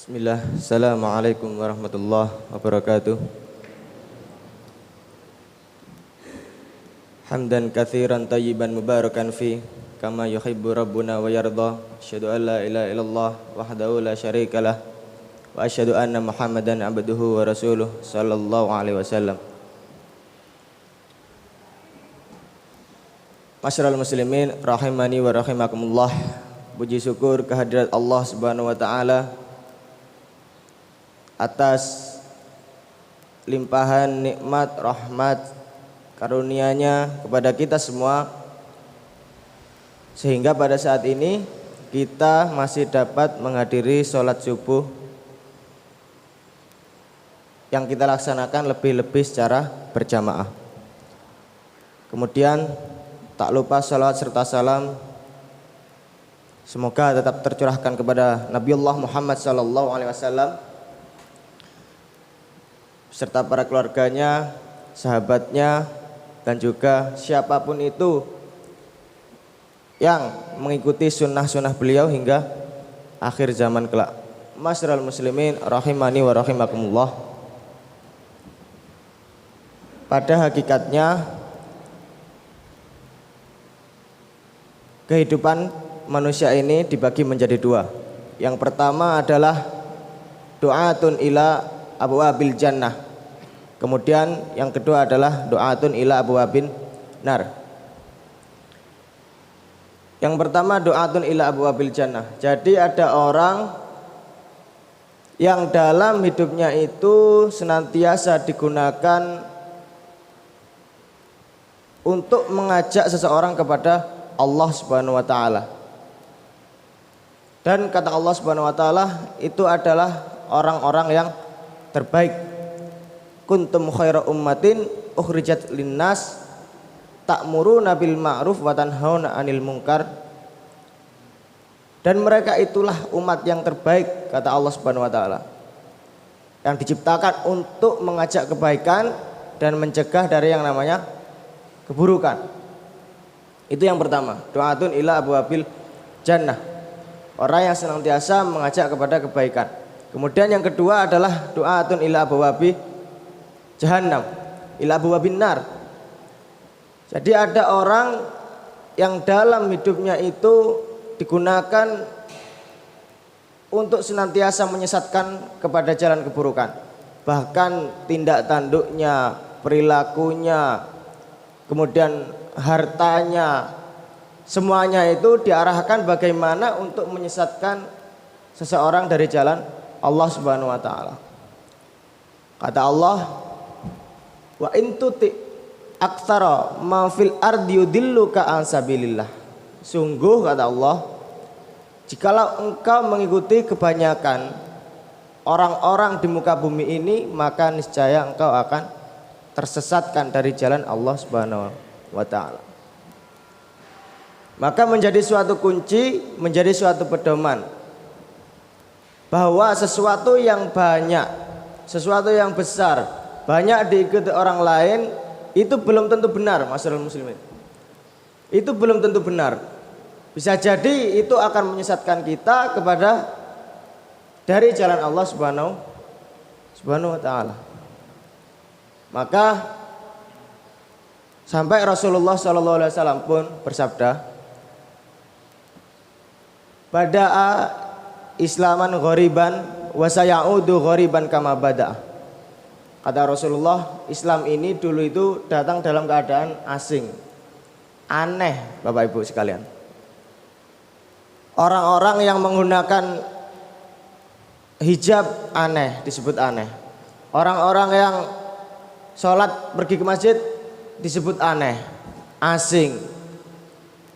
Bismillah, Assalamualaikum warahmatullahi wabarakatuh. Hamdan katsiran tayyiban mubarakan fi kama yuhibbu rabbuna wa yarda. Asyhadu an la ilaha illallah wahdahu la syarikalah wa asyhadu anna Muhammadan abduhu wa rasuluh sallallahu alaihi wasallam. Masyarul muslimin rahimani wa rahimakumullah. Puji syukur kehadirat Allah Subhanahu wa taala atas limpahan nikmat, rahmat, karunia-Nya kepada kita semua, sehingga pada saat ini kita masih dapat menghadiri sholat subuh yang kita laksanakan lebih-lebih secara berjamaah. Kemudian tak lupa sholawat serta salam semoga tetap tercurahkan kepada Nabiullah Muhammad SAW serta para keluarganya, sahabatnya, dan juga siapapun itu yang mengikuti sunnah-sunnah beliau hingga akhir zaman kelak. Masyarul muslimin rahimani wa rahimakumullah. Pada hakikatnya kehidupan manusia ini dibagi menjadi dua. Yang pertama adalah du'atun ila abwabil jannah. Kemudian yang kedua adalah du'atun ila abwabin nar. Yang pertama du'atun ila abwabil jannah. Jadi ada orang yang dalam hidupnya itu senantiasa digunakan untuk mengajak seseorang kepada Allah Subhanahu wa taala. Dan kata Allah Subhanahu wa taala itu adalah orang-orang yang terbaik. Kuntum khaira ummatin ukhrijat linnas ta'muruna bil ma'ruf wa tanhauna 'anil munkar. Dan mereka itulah umat yang terbaik kata Allah Subhanahu wa taala, yang diciptakan untuk mengajak kebaikan dan mencegah dari yang namanya keburukan. Itu yang pertama, du'atun ila abwabil jannah. Orang yang senantiasa mengajak kepada kebaikan. Kemudian yang kedua adalah du'atun ila abwabi jahannam, ila abwabin nar. Jadi ada orang yang dalam hidupnya itu digunakan untuk senantiasa menyesatkan kepada jalan keburukan. Bahkan tindak tanduknya, perilakunya, kemudian hartanya, semuanya itu diarahkan bagaimana untuk menyesatkan seseorang dari jalan Allah Subhanahu wa taala. Kata Allah, wa in tuti aktsara ma fil ardi yudilluka an sabilillah. Sungguh kata Allah, jikalau engkau mengikuti kebanyakan orang-orang di muka bumi ini, maka niscaya engkau akan tersesatkan dari jalan Allah Subhanahu wa taala. Maka menjadi suatu kunci, menjadi suatu pedoman bahwa sesuatu yang banyak, sesuatu yang besar, banyak diikuti orang lain, itu belum tentu benar, masyarul muslimin. Itu belum tentu benar. Bisa jadi itu akan menyesatkan kita kepada dari jalan Allah Subhanahu wa taala. Maka sampai Rasulullah SAW pun bersabda, bada'a islaman ghoriban wa sayaudu ghoriban kama bada'a. Kata Rasulullah, Islam ini dulu itu datang dalam keadaan asing, aneh, Bapak Ibu sekalian. Orang-orang yang menggunakan hijab aneh, disebut aneh. Orang-orang yang sholat pergi ke masjid disebut aneh, asing.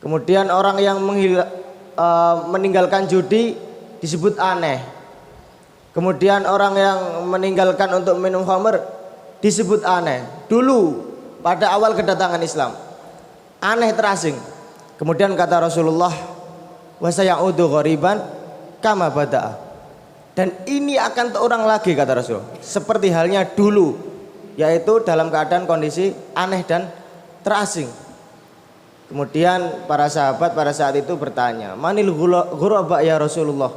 Kemudian orang yang meninggalkan judi disebut aneh. Kemudian orang yang meninggalkan untuk minum khamr disebut aneh. Dulu pada awal kedatangan Islam, aneh, terasing. Kemudian kata Rasulullah, wa sayaudu ghoriban kama bada'a. Dan ini akan terulang lagi kata Rasul, seperti halnya dulu, yaitu dalam keadaan kondisi aneh dan terasing. Kemudian para sahabat pada saat itu bertanya, manil ghuraba ya Rasulullah,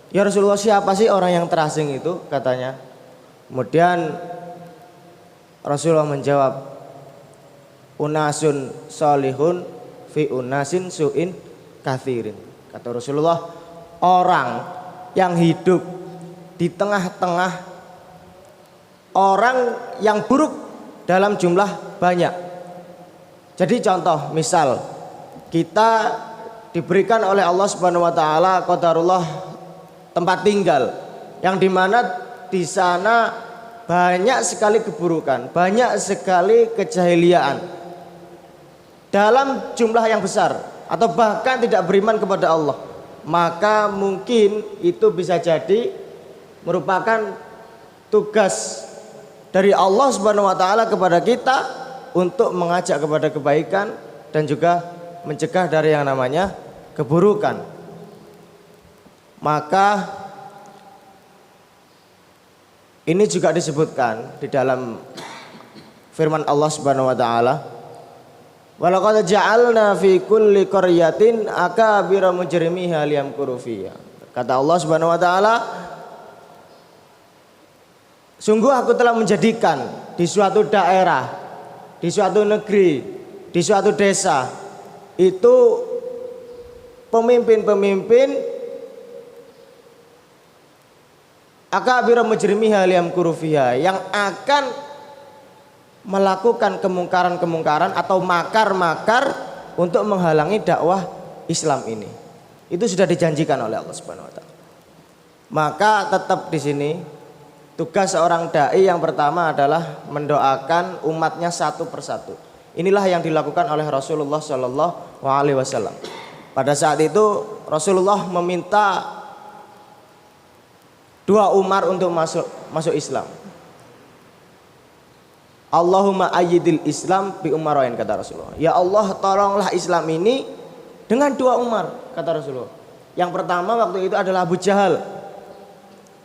"Ya Rasulullah, siapa sih orang yang terasing itu?" katanya. Kemudian Rasulullah menjawab, "Unasun solihun fi unasin su'in kathirin." Kata Rasulullah, orang yang hidup di tengah-tengah orang yang buruk dalam jumlah banyak. Jadi contoh, misal kita diberikan oleh Allah Subhanahu wa taala qadarullah tempat tinggal yang dimana di sana banyak sekali keburukan, banyak sekali kejahiliaan dalam jumlah yang besar, atau bahkan tidak beriman kepada Allah, maka mungkin itu bisa jadi merupakan tugas dari Allah Subhanahu wa taala kepada kita untuk mengajak kepada kebaikan dan juga mencegah dari yang namanya keburukan. Maka ini juga disebutkan di dalam firman Allah Subhanahu wa taala, "Walaqad ja'alna fi kulli qaryatin akabira mujrimiha liyamkuru fiha." Kata Allah Subhanahu wa taala, sungguh aku telah menjadikan di suatu daerah, di suatu negeri, di suatu desa itu pemimpin-pemimpin akabira mujrimiha liyamkuru fiha, yang akan melakukan kemungkaran-kemungkaran atau makar-makar untuk menghalangi dakwah Islam ini. Itu sudah dijanjikan oleh Allah Subhanahu wa taala. Maka tetap di sini tugas seorang dai yang pertama adalah mendoakan umatnya satu persatu. Inilah yang dilakukan oleh Rasulullah Shallallahu alaihi wasallam. Pada saat itu Rasulullah meminta dua Umar untuk masuk Islam. Allahumma ayyidil Islam bi umarain, kata Rasulullah. Ya Allah, tolonglah Islam ini dengan dua Umar, kata Rasulullah. Yang pertama waktu itu adalah Abu Jahal.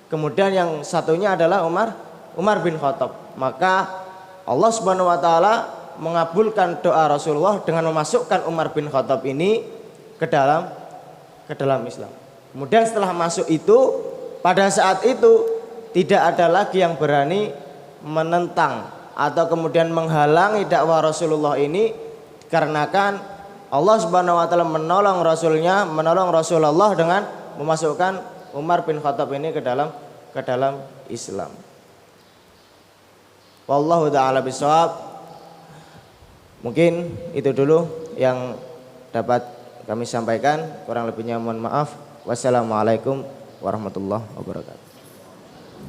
Kemudian yang satunya adalah Umar bin Khattab. Maka Allah Subhanahu wa taala mengabulkan doa Rasulullah dengan memasukkan Umar bin Khattab ini ke dalam Islam. Kemudian setelah masuk itu, pada saat itu tidak ada lagi yang berani menentang atau kemudian menghalangi dakwah Rasulullah ini, dikarenakan Allah Subhanahu wa taala menolong Rasulnya, menolong Rasulullah dengan memasukkan Umar bin Khattab ini ke dalam Islam. Wallahu taala bishawab. Mungkin itu dulu yang dapat kami sampaikan, kurang lebihnya mohon maaf. Wassalamualaikum warahmatullahi wabarakatuh.